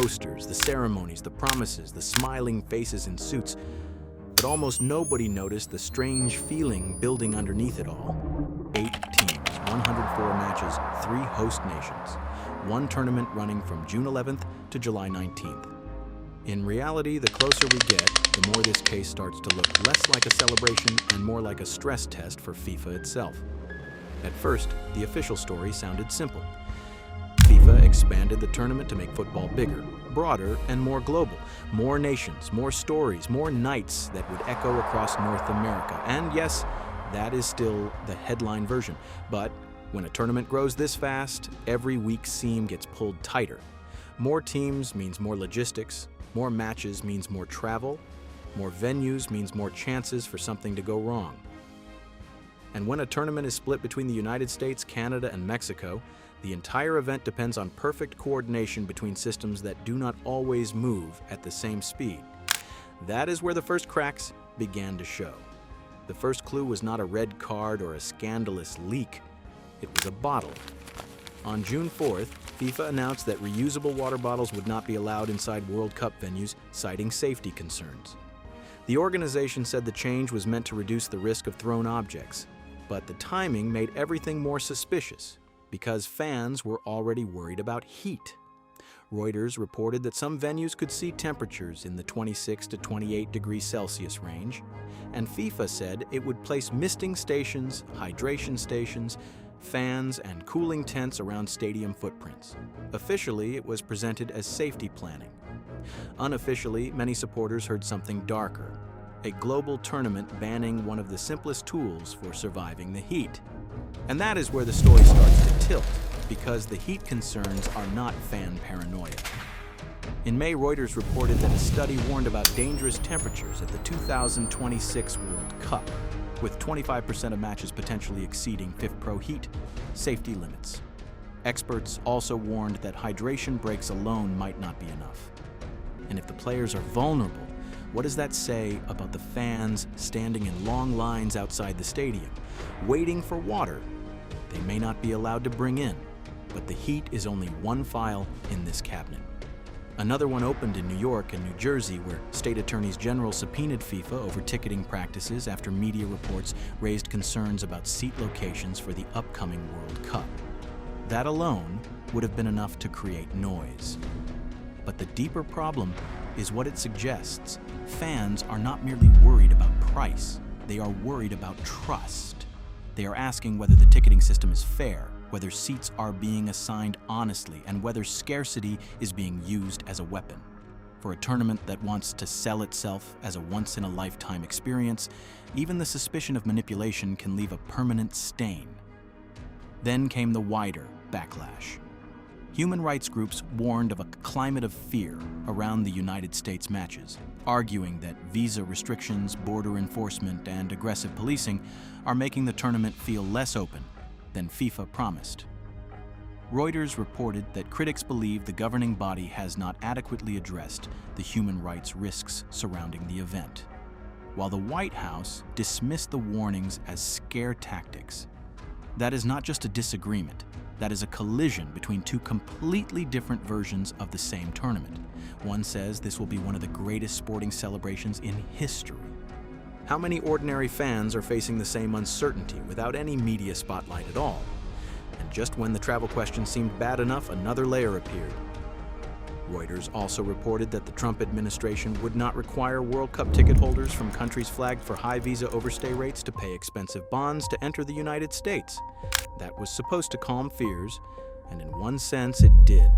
posters, the ceremonies, the promises, the smiling faces in suits. But almost nobody noticed the strange feeling building underneath it all. 8 teams, 104 matches, 3 host nations. One tournament running from June 11th to July 19th. In reality, the closer we get, the more this case starts to look less like a celebration and more like a stress test for FIFA itself. At first, the official story sounded simple. FIFA expanded the tournament to make football bigger, broader, and more global. More nations, more stories, more nights that would echo across North America. And yes, that is still the headline version. But when a tournament grows this fast, every weak seam gets pulled tighter. More teams means more logistics. More matches means more travel. More venues means more chances for something to go wrong. And when a tournament is split between the United States, Canada, and Mexico, the entire event depends on perfect coordination between systems that do not always move at the same speed. That is where the first cracks began to show. The first clue was not a red card or a scandalous leak. It was a bottle. On June 4th, FIFA announced that reusable water bottles would not be allowed inside World Cup venues, citing safety concerns. The organization said the change was meant to reduce the risk of thrown objects, but the timing made everything more suspicious because fans were already worried about heat. Reuters reported that some venues could see temperatures in the 26 to 28 degrees Celsius range, and FIFA said it would place misting stations, hydration stations, fans, and cooling tents around stadium footprints. Officially, it was presented as safety planning. Unofficially, many supporters heard something darker: a global tournament banning one of the simplest tools for surviving the heat. And that is where the story starts to tilt, because the heat concerns are not fan paranoia. In May, Reuters reported that a study warned about dangerous temperatures at the 2026 World Cup, with 25% of matches potentially exceeding FIFPro heat safety limits. Experts also warned that hydration breaks alone might not be enough. And if the players are vulnerable, what does that say about the fans standing in long lines outside the stadium, waiting for water they may not be allowed to bring in? But the heat is only one file in this cabinet. Another one opened in New York and New Jersey, where state attorneys general subpoenaed FIFA over ticketing practices after media reports raised concerns about seat locations for the upcoming World Cup. That alone would have been enough to create noise. But the deeper problem is what it suggests. Fans are not merely worried about price, they are worried about trust. They are asking whether the ticketing system is fair, whether seats are being assigned honestly, and whether scarcity is being used as a weapon. For a tournament that wants to sell itself as a once-in-a-lifetime experience, even the suspicion of manipulation can leave a permanent stain. Then came the wider backlash. Human rights groups warned of a climate of fear around the United States matches, arguing that visa restrictions, border enforcement, and aggressive policing are making the tournament feel less open than FIFA promised. Reuters reported that critics believe the governing body has not adequately addressed the human rights risks surrounding the event, while the White House dismissed the warnings as scare tactics. That is not just a disagreement. That is a collision between two completely different versions of the same tournament. One says this will be one of the greatest sporting celebrations in history. How many ordinary fans are facing the same uncertainty without any media spotlight at all? And just when the travel question seemed bad enough, another layer appeared. Reuters also reported that the Trump administration would not require World Cup ticket holders from countries flagged for high visa overstay rates to pay expensive bonds to enter the United States. That was supposed to calm fears, and in one sense it did.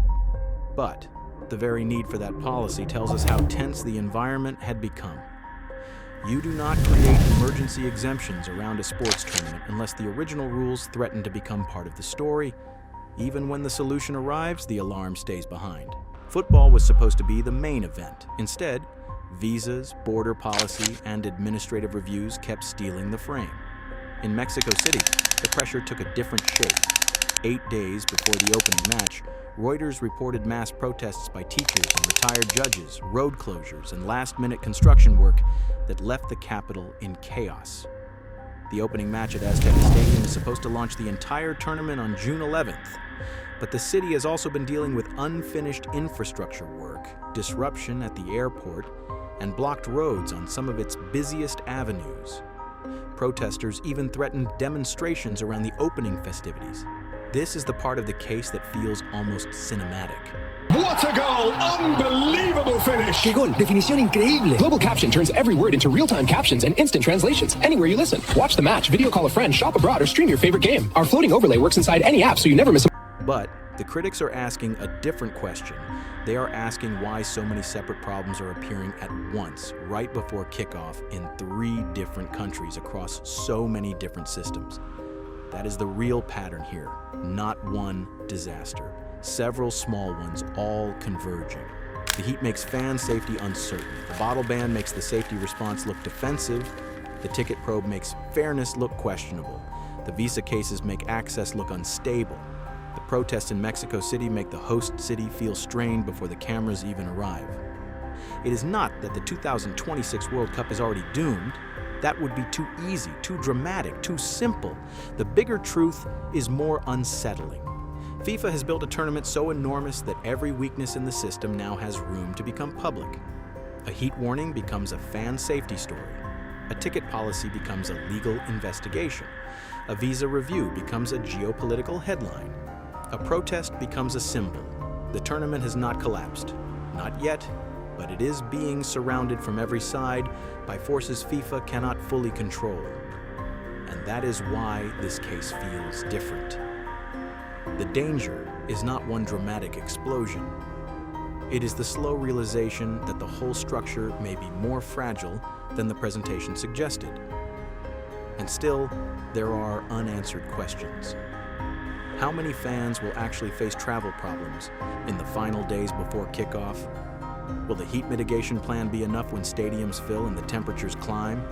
But the very need for that policy tells us how tense the environment had become. You do not create emergency exemptions around a sports tournament unless the original rules threaten to become part of the story. Even when the solution arrives, the alarm stays behind. Football was supposed to be the main event. Instead, visas, border policy, and administrative reviews kept stealing the frame. In Mexico City, the pressure took a different shape. 8 days before the opening match, Reuters reported mass protests by teachers and retired judges, road closures, and last-minute construction work that left the capital in chaos. The opening match at Azteca Stadium is supposed to launch the entire tournament on June 11th. But the city has also been dealing with unfinished infrastructure work, disruption at the airport, and blocked roads on some of its busiest avenues. Protesters even threatened demonstrations around the opening festivities. This is the part of the case that feels almost cinematic. What a goal! Unbelievable finish! ¡Qué gol! Definición increíble. Global Caption turns every word into real-time captions and instant translations anywhere you listen. Watch the match, video call a friend, shop abroad, or stream your favorite game. Our floating overlay works inside any app so you never miss a... But the critics are asking a different question. They are asking why so many separate problems are appearing at once, right before kickoff in 3 different countries across so many different systems. That is the real pattern here, not one disaster. Several small ones all converging. The heat makes fan safety uncertain. The bottle ban makes the safety response look defensive. The ticket probe makes fairness look questionable. The visa cases make access look unstable. The protests in Mexico City make the host city feel strained before the cameras even arrive. It is not that the 2026 World Cup is already doomed. That would be too easy, too dramatic, too simple. The bigger truth is more unsettling. FIFA has built a tournament so enormous that every weakness in the system now has room to become public. A heat warning becomes a fan safety story. A ticket policy becomes a legal investigation. A visa review becomes a geopolitical headline. A protest becomes a symbol. The tournament has not collapsed. Not yet, but it is being surrounded from every side by forces FIFA cannot fully control. And that is why this case feels different. The danger is not one dramatic explosion. It is the slow realization that the whole structure may be more fragile than the presentation suggested. And still, there are unanswered questions. How many fans will actually face travel problems in the final days before kickoff? Will the heat mitigation plan be enough when stadiums fill and the temperatures climb?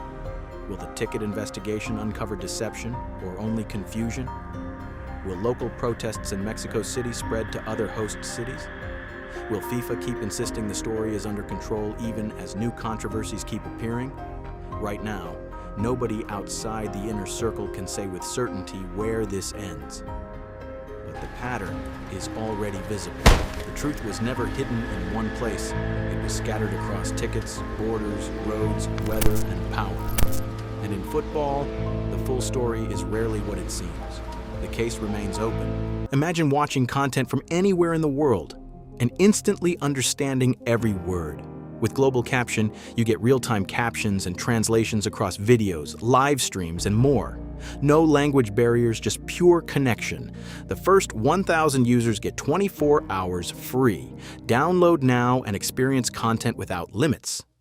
Will the ticket investigation uncover deception or only confusion? Will local protests in Mexico City spread to other host cities? Will FIFA keep insisting the story is under control even as new controversies keep appearing? Right now, nobody outside the inner circle can say with certainty where this ends. But the pattern is already visible. The truth was never hidden in one place. It was scattered across tickets, borders, roads, weather, and power. And in football, the full story is rarely what it seems. The case remains open. Imagine watching content from anywhere in the world and instantly understanding every word. With Global Caption, you get real-time captions and translations across videos, live streams, and more. No language barriers, just pure connection. The first 1,000 users get 24 hours free. Download now and experience content without limits.